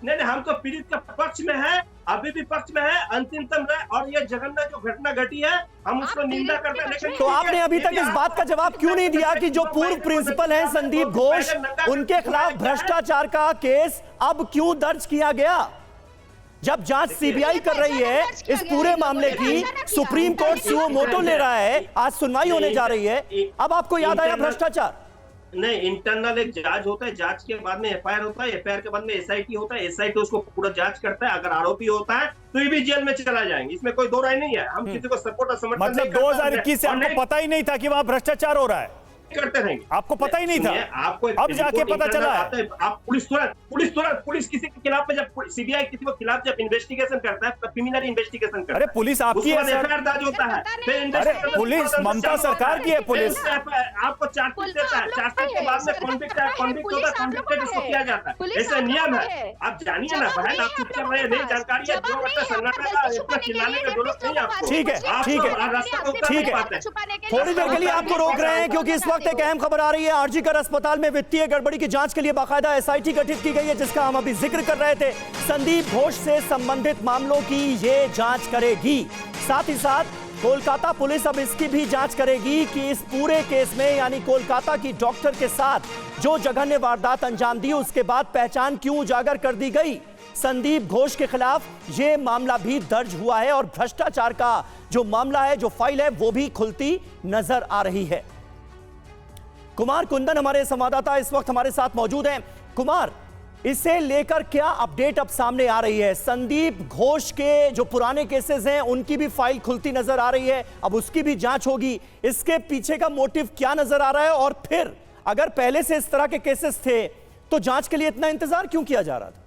नहीं, हम तो पीड़ित का पक्ष में है, अभी भी पक्ष में है, अंतिमतम रहे। और ये जघन्य जो घटना घटी है हम उसको निंदा करते हैं। लेकिन तो आपने अभी तक इस बात का जवाब क्यों नहीं दिया कि जो पूर्व प्रिंसिपल हैं संदीप घोष, उनके खिलाफ भ्रष्टाचार का केस अब क्यों दर्ज किया गया? जब जांच सीबीआई कर रही है इस पूरे मामले की, सुप्रीम कोर्ट सुओ मोटो ले रहा है, आज सुनवाई होने जा रही है, अब आपको याद आया भ्रष्टाचार? नहीं, इंटरनल एक जांच होता है, जांच के बाद में एफआईआर होता है, एफआईआर के बाद में एसआईटी होता है, एसआईटी उसको पूरा जांच करता है। अगर आरोपी होता है तो ये भी जेल में चला जाएंगे, इसमें कोई दो राय नहीं है। हम किसी को सपोर्ट और समर्थन मतलब 2021 से आपको पता ही नहीं था कि वहां भ्रष्टाचार हो रहा है? करते रहेंगे, आपको पता ही नहीं था? आपको अब जाके पता चला है? आप पुलिस किसी के खिलाफ में, जब सीबीआई किसी के खिलाफ जब इन्वेस्टिगेशन करता है, प्रिलिमिनरी इन्वेस्टिगेशन करता है। अरे पुलिस आपकी है, एफआईआर दर्ज होता है, अरे पुलिस ममता सरकार की है। पुलिस आपको चार्जशीट देता है, चार्जशीट के बाद में कॉन्विक्ट होता है, कॉन्विक्टेड उसको किया जाता है। ऐसा नियम है, आप जानिए ना बहन, आप चुप कर रहे हैं, नहीं जानकारी है, जो बच्चा संगठन का इतना चिल्लाने की जरूरत नहीं आपको। ठीक है, थोड़ी देर के लिए आपको रोक रहे हैं क्योंकि इस वक्त एक अहम खबर आ रही है। आरजीकर अस्पताल में वित्तीय गड़बड़ी की जांच के लिए बाकायदा एसआईटी गठित की गई है, जिसका हम अभी जिक्र कर रहे थे। संदीप घोष से संबंधित मामलों की ये जांच करेगी। साथ ही साथ कोलकाता पुलिस अब इसकी भी जांच करेगी कि इस पूरे केस में, यानी कोलकाता की डॉक्टर के साथ जो जघन्य वारदात अंजाम दी, उसके बाद पहचान क्यों उजागर कर दी गई। संदीप घोष के खिलाफ यह मामला भी दर्ज हुआ है और भ्रष्टाचार का जो मामला है, जो फाइल है, वो भी खुलती नजर आ रही है। कुमार कुंदन हमारे संवाददाता इस वक्त हमारे साथ मौजूद हैं। कुमार, इसे लेकर क्या अपडेट अब सामने आ रही है? संदीप घोष के जो पुराने केसेस हैं उनकी भी फाइल खुलती नजर आ रही है, अब उसकी भी जांच होगी। इसके पीछे का मोटिव क्या नजर आ रहा है? और फिर अगर पहले से इस तरह के केसेस थे तो जांच के लिए इतना इंतजार क्यों किया जा रहा था?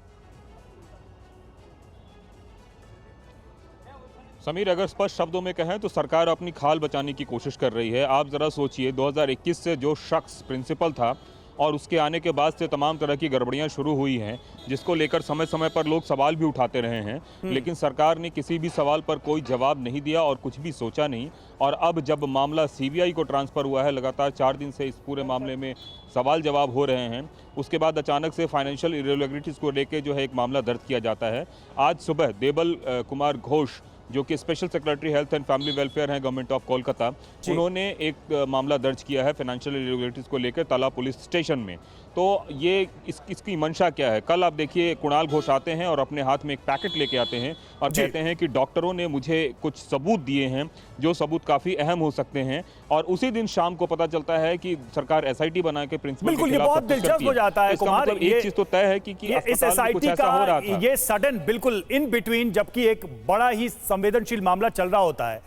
समीर, अगर स्पष्ट शब्दों में कहें तो सरकार अपनी खाल बचाने की कोशिश कर रही है। आप जरा सोचिए, 2021 से जो शख्स प्रिंसिपल था और उसके आने के बाद से तमाम तरह की गड़बड़ियां शुरू हुई हैं, जिसको लेकर समय समय पर लोग सवाल भी उठाते रहे हैं, लेकिन सरकार ने किसी भी सवाल पर कोई जवाब नहीं दिया और कुछ भी सोचा नहीं। और अब जब मामला सीबीआई को ट्रांसफ़र हुआ है, लगातार 4 दिन से इस पूरे मामले में सवाल जवाब हो रहे हैं, उसके बाद अचानक से फाइनेंशियल इरेगुलरिटीज़ को लेकर जो है एक मामला दर्ज किया जाता है। आज सुबह देबल कुमार घोष जो कि special secretary health and family welfare हैं गवर्नमेंट ऑफ कोलकाता, उन्होंने एक मामला दर्ज किया है फाइनेंशियल इरेगुलरिटीज को लेकर ताला पुलिस स्टेशन में। तो ये इसकी मंशा क्या है? कल आप देखिए कुणाल घोष आते हैं और अपने हाथ में एक पैकेट लेके आते हैं और कहते हैं कि डॉक्टरों ने मुझे कुछ सबूत दिए हैं, जो सबूत काफी अहम हो सकते हैं, और उसी दिन शाम को पता चलता है कि सरकार एसआईटी बना के प्रिंसिपल बिल्कुल, ये बहुत दिलचस्प हो जाता है कुमार। एक चीज तो तय है कि इस एसआईटी का ये सडन बिल्कुल इन बिटवीन, जबकि एक बड़ा ही संवेदनशील मामला चल रहा होता है,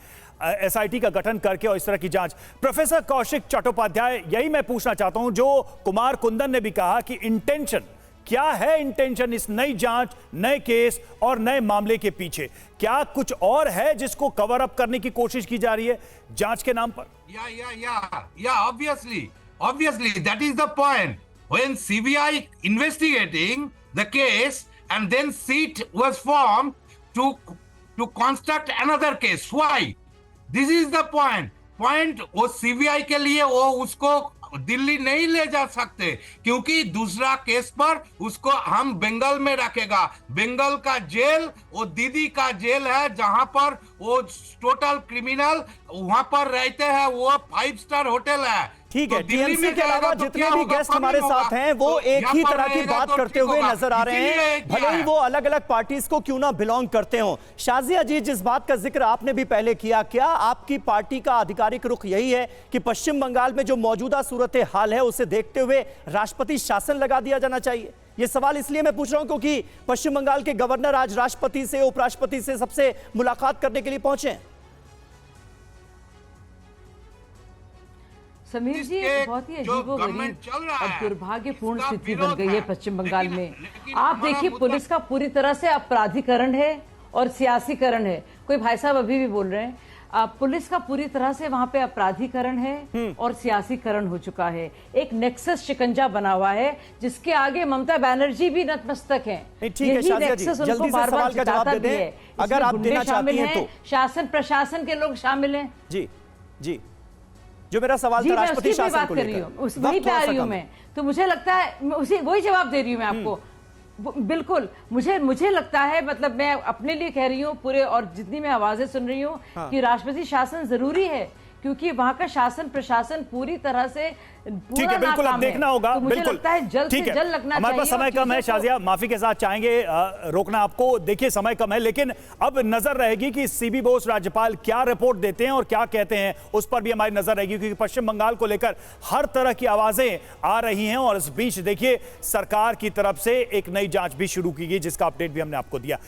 एसआईटी का गठन करके और इस तरह की जांच। प्रोफेसर कौशिक चट्टोपाध्याय, यही मैं पूछना चाहता हूं जो कुमार कुंदन ने भी कहा कि इंटेंशन क्या है, इंटेंशन इस नई जांच, नए केस और नए मामले के पीछे क्या कुछ और है जिसको कवर अप करने की कोशिश की जा रही है जांच के नाम पर? Obviously, that is the point. When CBI investigating the case and then seat was formed to construct another case. Why? This is the point. वो CBI के लिए वो उसको दिल्ली नहीं ले जा सकते, क्योंकि दूसरा केस पर उसको हम बंगाल में रखेगा। बंगाल का जेल वो दीदी का जेल है, जहां पर वो टोटल क्रिमिनल वहां पर रहते हैं, वो 5 स्टार होटल है। ठीक है, टीएमसी के अलावा जितने भी गेस्ट हमारे साथ हैं वो एक ही तरह की बात करते हुए नजर आ रहे हैं, भले ही वो अलग अलग पार्टीज को क्यों ना बिलोंग करते हो। शाजिया जी, जिस बात का जिक्र आपने भी पहले किया, क्या आपकी पार्टी का आधिकारिक रुख यही है कि पश्चिम बंगाल में जो मौजूदा सूरत हाल है उसे देखते हुए राष्ट्रपति शासन लगा दिया जाना चाहिए? यह सवाल इसलिए मैं पूछ रहा हूं क्योंकि पश्चिम बंगाल के गवर्नर आज राष्ट्रपति से, उपराष्ट्रपति से सबसे मुलाकात करने के लिए पहुंचे हैं। समीर जी, बहुत ही अजीबोगरीब और दुर्भाग्यपूर्ण स्थिति बन गई है पश्चिम बंगाल में। आप देखिए, पुलिस का पूरी तरह से अपराधीकरण है और सियासीकरण है। कोई भाई साहब अभी भी बोल रहे हैं, पुलिस का पूरी तरह से वहां पे अपराधीकरण है और सियासीकरण हो चुका है। एक नेक्सस शिकंजा बना हुआ है जिसके आगे ममता बनर्जी भी नतमस्तक हैं। यही नेक्सस उनको बार-बार जताता भी है। अगर आप देना चाहती हैं तो शासन प्रशासन के लोग शामिल हैं। जी जी, जो मेरा सवाल था राष्ट्रपति शासन को लेकर, वही पे आ रही हूं मैं, तो मुझे लगता है वही जवाब दे रही हूं मैं आपको। बिल्कुल, मुझे लगता है, मतलब मैं अपने लिए कह रही हूँ पूरे, और जितनी मैं आवाजें सुन रही हूँ कि राष्ट्रपति शासन जरूरी है, क्योंकि वहां का शासन प्रशासन पूरी तरह से ठीक है। बिल्कुल, अब देखना होगा। तो मुझे बिल्कुल लगता है जल्द से जल्द लगना हमारे पास समय कम है। शाजिया, माफी के साथ चाहेंगे रोकना आपको, देखिए समय कम है, लेकिन अब नजर रहेगी कि सीबी बोस राज्यपाल क्या रिपोर्ट देते हैं और क्या कहते हैं, उस पर भी हमारी नजर रहेगी, क्योंकि पश्चिम बंगाल को लेकर हर तरह की आवाजें आ रही हैं। और इस बीच देखिए, सरकार की तरफ से एक नई जांच भी शुरू की गई, जिसका अपडेट भी हमने आपको दिया।